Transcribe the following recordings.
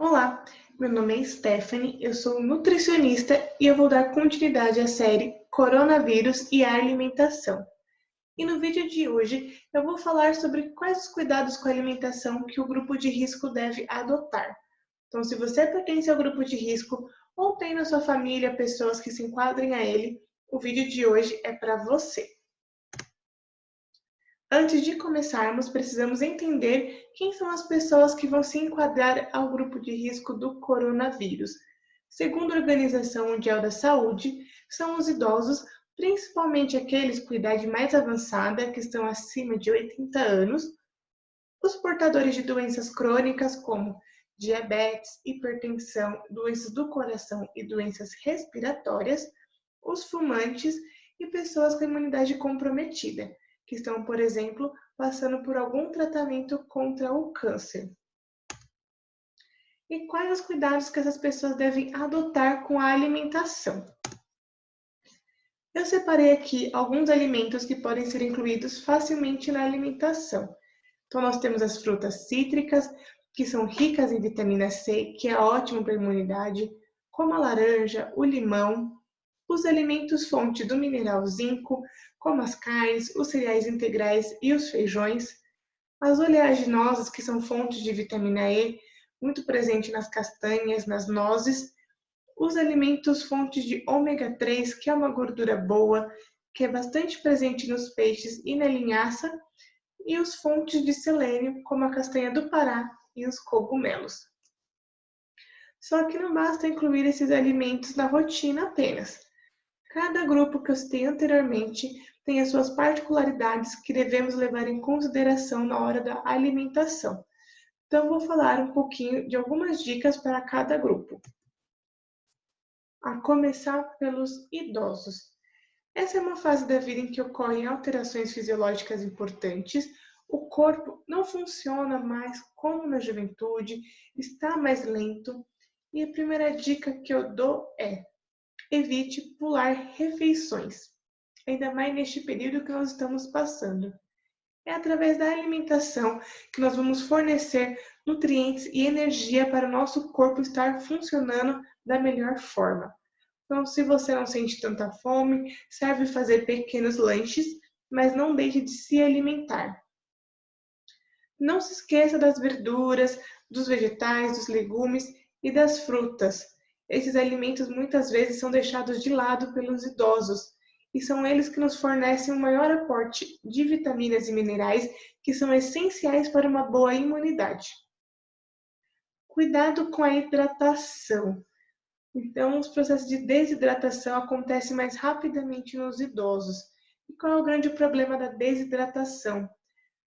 Olá, meu nome é Stephanie, eu sou nutricionista e eu vou dar continuidade à série Coronavírus e a Alimentação. E no vídeo de hoje eu vou falar sobre quais os cuidados com a alimentação que o grupo de risco deve adotar. Então, se você pertence ao grupo de risco ou tem na sua família pessoas que se enquadrem a ele, o vídeo de hoje é para você. Antes de começarmos, precisamos entender quem são as pessoas que vão se enquadrar ao grupo de risco do coronavírus. Segundo a Organização Mundial da Saúde, são os idosos, principalmente aqueles com idade mais avançada, que estão acima de 80 anos, os portadores de doenças crônicas como diabetes, hipertensão, doenças do coração e doenças respiratórias, os fumantes e pessoas com imunidade comprometida, que estão, por exemplo, passando por algum tratamento contra o câncer. E quais os cuidados que essas pessoas devem adotar com a alimentação? Eu separei aqui alguns alimentos que podem ser incluídos facilmente na alimentação. Então, nós temos as frutas cítricas, que são ricas em vitamina C, que é ótimo para a imunidade, como a laranja, o limão, os alimentos fonte do mineral zinco, como as carnes, os cereais integrais e os feijões, as oleaginosas, que são fontes de vitamina E, muito presente nas castanhas, nas nozes, os alimentos fontes de ômega 3, que é uma gordura boa, que é bastante presente nos peixes e na linhaça, e os fontes de selênio, como a castanha do Pará e os cogumelos. Só que não basta incluir esses alimentos na rotina apenas. Cada grupo que eu citei anteriormente tem as suas particularidades que devemos levar em consideração na hora da alimentação. Então, vou falar um pouquinho de algumas dicas para cada grupo. A começar pelos idosos. Essa é uma fase da vida em que ocorrem alterações fisiológicas importantes, o corpo não funciona mais como na juventude, está mais lento, e a primeira dica que eu dou é: evite pular refeições, ainda mais neste período que nós estamos passando. É através da alimentação que nós vamos fornecer nutrientes e energia para o nosso corpo estar funcionando da melhor forma. Então, se você não sente tanta fome, serve fazer pequenos lanches, mas não deixe de se alimentar. Não se esqueça das verduras, dos vegetais, dos legumes e das frutas. Esses alimentos muitas vezes são deixados de lado pelos idosos e são eles que nos fornecem um maior aporte de vitaminas e minerais que são essenciais para uma boa imunidade. Cuidado com a hidratação. Então, os processos de desidratação acontecem mais rapidamente nos idosos. E qual é o grande problema da desidratação?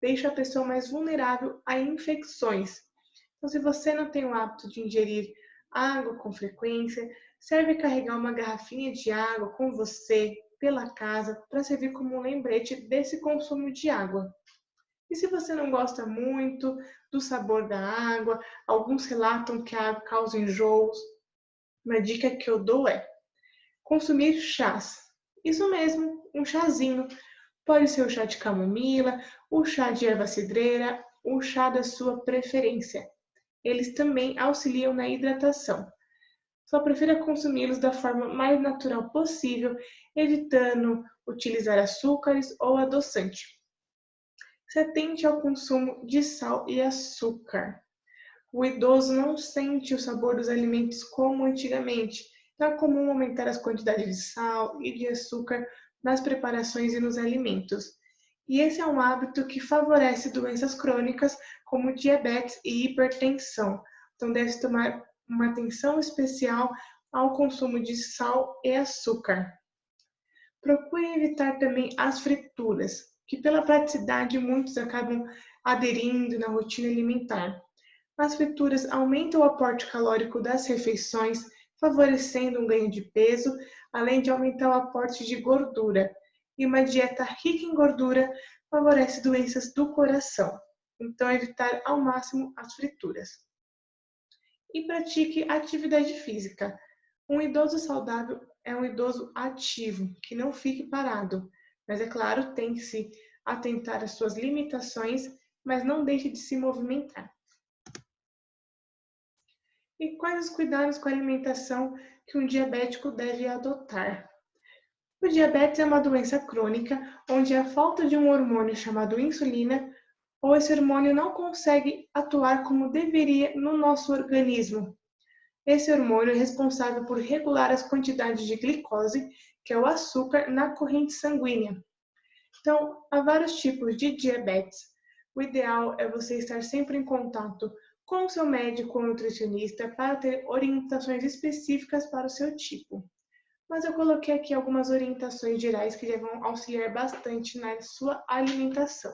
Deixa a pessoa mais vulnerável a infecções. Então, se você não tem o hábito de ingerir água com frequência, serve carregar uma garrafinha de água com você pela casa para servir como um lembrete desse consumo de água. E se você não gosta muito do sabor da água, alguns relatam que a água causa enjoos, uma dica que eu dou é consumir chás. Isso mesmo, um chazinho. Pode ser o chá de camomila, o chá de erva cidreira, o chá da sua preferência. Eles também auxiliam na hidratação. Só prefira consumi-los da forma mais natural possível, evitando utilizar açúcares ou adoçante. Se atente ao consumo de sal e açúcar. O idoso não sente o sabor dos alimentos como antigamente. Então é comum aumentar as quantidades de sal e de açúcar nas preparações e nos alimentos. E esse é um hábito que favorece doenças crônicas como diabetes e hipertensão. Então deve-se tomar uma atenção especial ao consumo de sal e açúcar. Procure evitar também as frituras, que pela praticidade muitos acabam aderindo na rotina alimentar. As frituras aumentam o aporte calórico das refeições, favorecendo um ganho de peso, além de aumentar o aporte de gordura. E uma dieta rica em gordura favorece doenças do coração. Então, evitar ao máximo as frituras. E pratique atividade física. Um idoso saudável é um idoso ativo, que não fique parado. Mas, é claro, tem que se atentar às suas limitações, mas não deixe de se movimentar. E quais os cuidados com a alimentação que um diabético deve adotar? O diabetes é uma doença crônica onde a falta de um hormônio chamado insulina ou esse hormônio não consegue atuar como deveria no nosso organismo. Esse hormônio é responsável por regular as quantidades de glicose, que é o açúcar, na corrente sanguínea. Então, há vários tipos de diabetes. O ideal é você estar sempre em contato com o seu médico ou nutricionista para ter orientações específicas para o seu tipo. Mas eu coloquei aqui algumas orientações gerais que já vão auxiliar bastante na sua alimentação.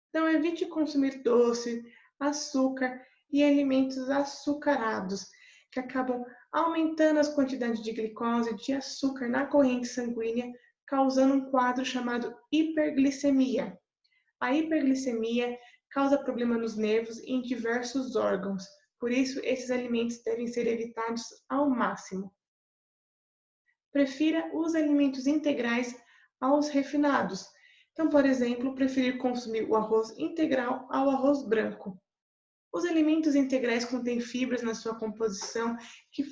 Então, evite consumir doce, açúcar e alimentos açucarados, que acabam aumentando as quantidades de glicose e de açúcar na corrente sanguínea, causando um quadro chamado hiperglicemia. A hiperglicemia causa problema nos nervos e em diversos órgãos, por isso esses alimentos devem ser evitados ao máximo. Prefira os alimentos integrais aos refinados. Então, por exemplo, preferir consumir o arroz integral ao arroz branco. Os alimentos integrais contêm fibras na sua composição que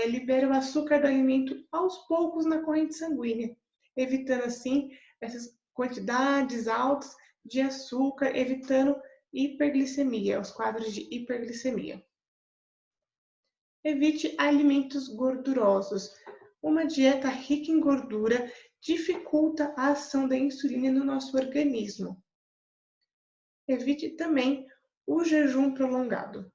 liberam o açúcar do alimento aos poucos na corrente sanguínea, evitando assim essas quantidades altas de açúcar, evitando hiperglicemia, os quadros de hiperglicemia. Evite alimentos gordurosos. Uma dieta rica em gordura dificulta a ação da insulina no nosso organismo. Evite também o jejum prolongado.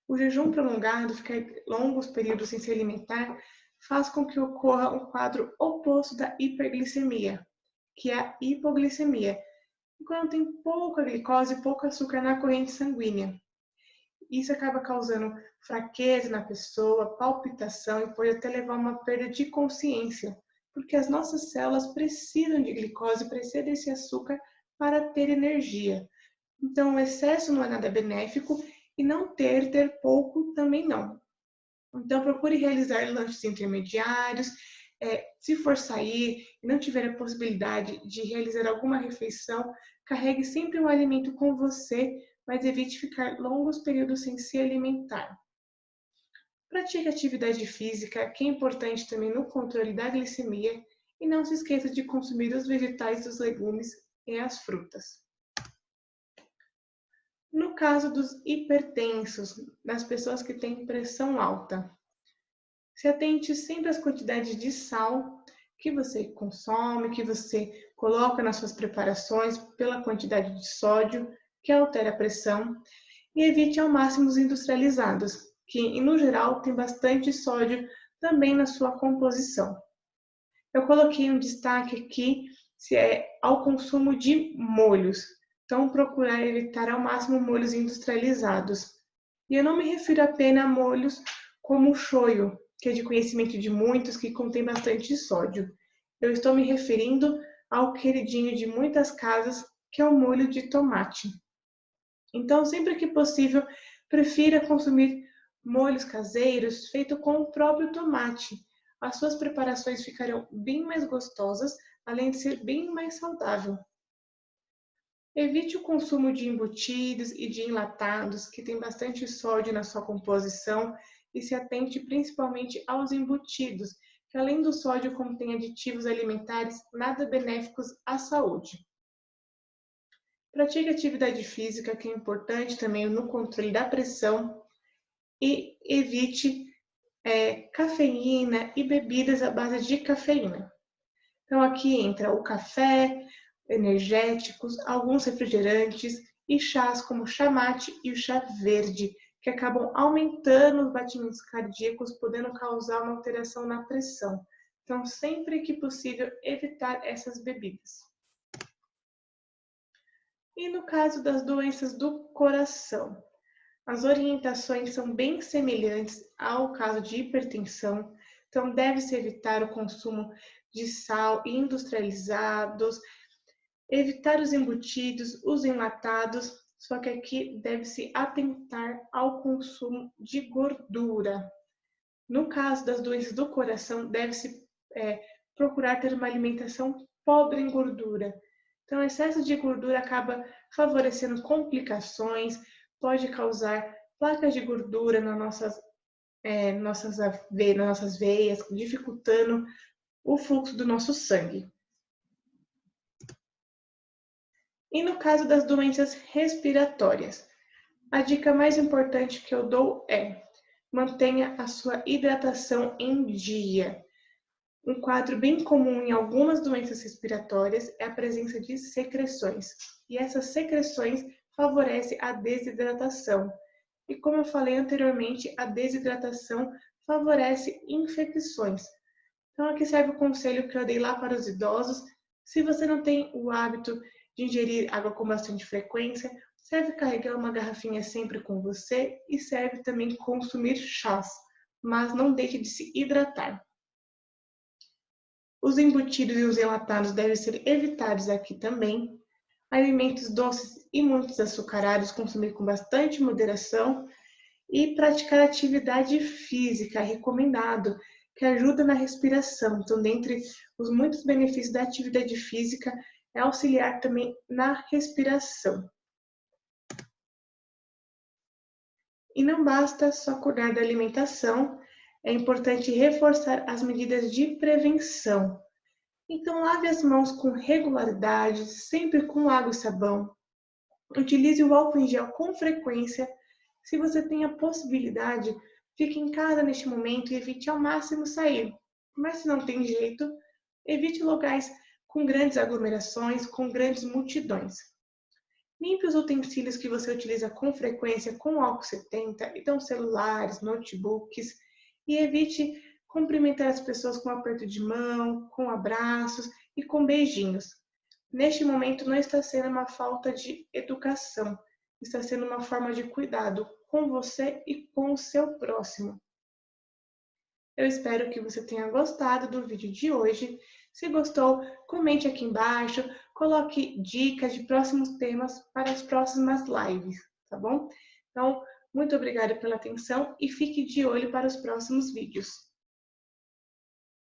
O jejum prolongado, ficar longos períodos sem se alimentar, faz com que ocorra um quadro oposto da hiperglicemia, que é a hipoglicemia, quando tem pouca glicose e pouco açúcar na corrente sanguínea. Isso acaba causando fraqueza na pessoa, palpitação e pode até levar a uma perda de consciência, porque as nossas células precisam de glicose, precisam desse açúcar para ter energia. Então, o excesso não é nada benéfico e não ter pouco também não. Então, procure realizar lanches intermediários. Se for sair e não tiver a possibilidade de realizar alguma refeição, carregue sempre um alimento com você, mas evite ficar longos períodos sem se alimentar. Pratique atividade física, que é importante também no controle da glicemia, e não se esqueça de consumir os vegetais, os legumes e as frutas. No caso dos hipertensos, das pessoas que têm pressão alta, se atente sempre às quantidades de sal que você consome, que você coloca nas suas preparações, pela quantidade de sódio, que altera a pressão, e evite ao máximo os industrializados, que no geral tem bastante sódio também na sua composição. Eu coloquei um destaque aqui ao consumo de molhos. Então, procurar evitar ao máximo molhos industrializados. E eu não me refiro apenas a molhos como o shoyu, que é de conhecimento de muitos, que contém bastante sódio. Eu estou me referindo ao queridinho de muitas casas, que é o molho de tomate. Então, sempre que possível, prefira consumir molhos caseiros feitos com o próprio tomate. As suas preparações ficarão bem mais gostosas, além de ser bem mais saudável. Evite o consumo de embutidos e de enlatados, que tem bastante sódio na sua composição, e se atente principalmente aos embutidos, que além do sódio contém aditivos alimentares nada benéficos à saúde. Pratique atividade física, que é importante também no controle da pressão, e evite cafeína e bebidas à base de cafeína. Então aqui entra o café, energéticos, alguns refrigerantes e chás como o chá mate e o chá verde, que acabam aumentando os batimentos cardíacos, podendo causar uma alteração na pressão. Então, sempre que possível, evitar essas bebidas. E no caso das doenças do coração, as orientações são bem semelhantes ao caso de hipertensão, então deve-se evitar o consumo de sal industrializados, evitar os embutidos, os enlatados, só que aqui deve-se atentar ao consumo de gordura. No caso das doenças do coração, deve-se procurar ter uma alimentação pobre em gordura. Então, o excesso de gordura acaba favorecendo complicações, pode causar placas de gordura nas nossas veias, dificultando o fluxo do nosso sangue. E no caso das doenças respiratórias, a dica mais importante que eu dou é: mantenha a sua hidratação em dia. Um quadro bem comum em algumas doenças respiratórias é a presença de secreções, e essas secreções favorecem a desidratação. E como eu falei anteriormente, a desidratação favorece infecções. Então aqui serve o conselho que eu dei lá para os idosos. Se você não tem o hábito de ingerir água com bastante frequência, serve carregar uma garrafinha sempre com você e serve também consumir chás, mas não deixe de se hidratar. Os embutidos e os enlatados devem ser evitados aqui também. Alimentos doces e muito açucarados, consumir com bastante moderação. E praticar atividade física, é recomendado, que ajuda na respiração. Então, dentre os muitos benefícios da atividade física, é auxiliar também na respiração. E não basta só cuidar da alimentação, é importante reforçar as medidas de prevenção. Então, lave as mãos com regularidade, sempre com água e sabão. Utilize o álcool em gel com frequência. Se você tem a possibilidade, fique em casa neste momento e evite ao máximo sair. Mas se não tem jeito, evite locais com grandes aglomerações, com grandes multidões. Limpe os utensílios que você utiliza com frequência com álcool 70, então celulares, notebooks, e evite cumprimentar as pessoas com aperto de mão, com abraços e com beijinhos. Neste momento não está sendo uma falta de educação, está sendo uma forma de cuidado com você e com o seu próximo. Eu espero que você tenha gostado do vídeo de hoje. Se gostou, comente aqui embaixo, coloque dicas de próximos temas para as próximas lives, tá bom? Então, muito obrigada pela atenção e fique de olho para os próximos vídeos.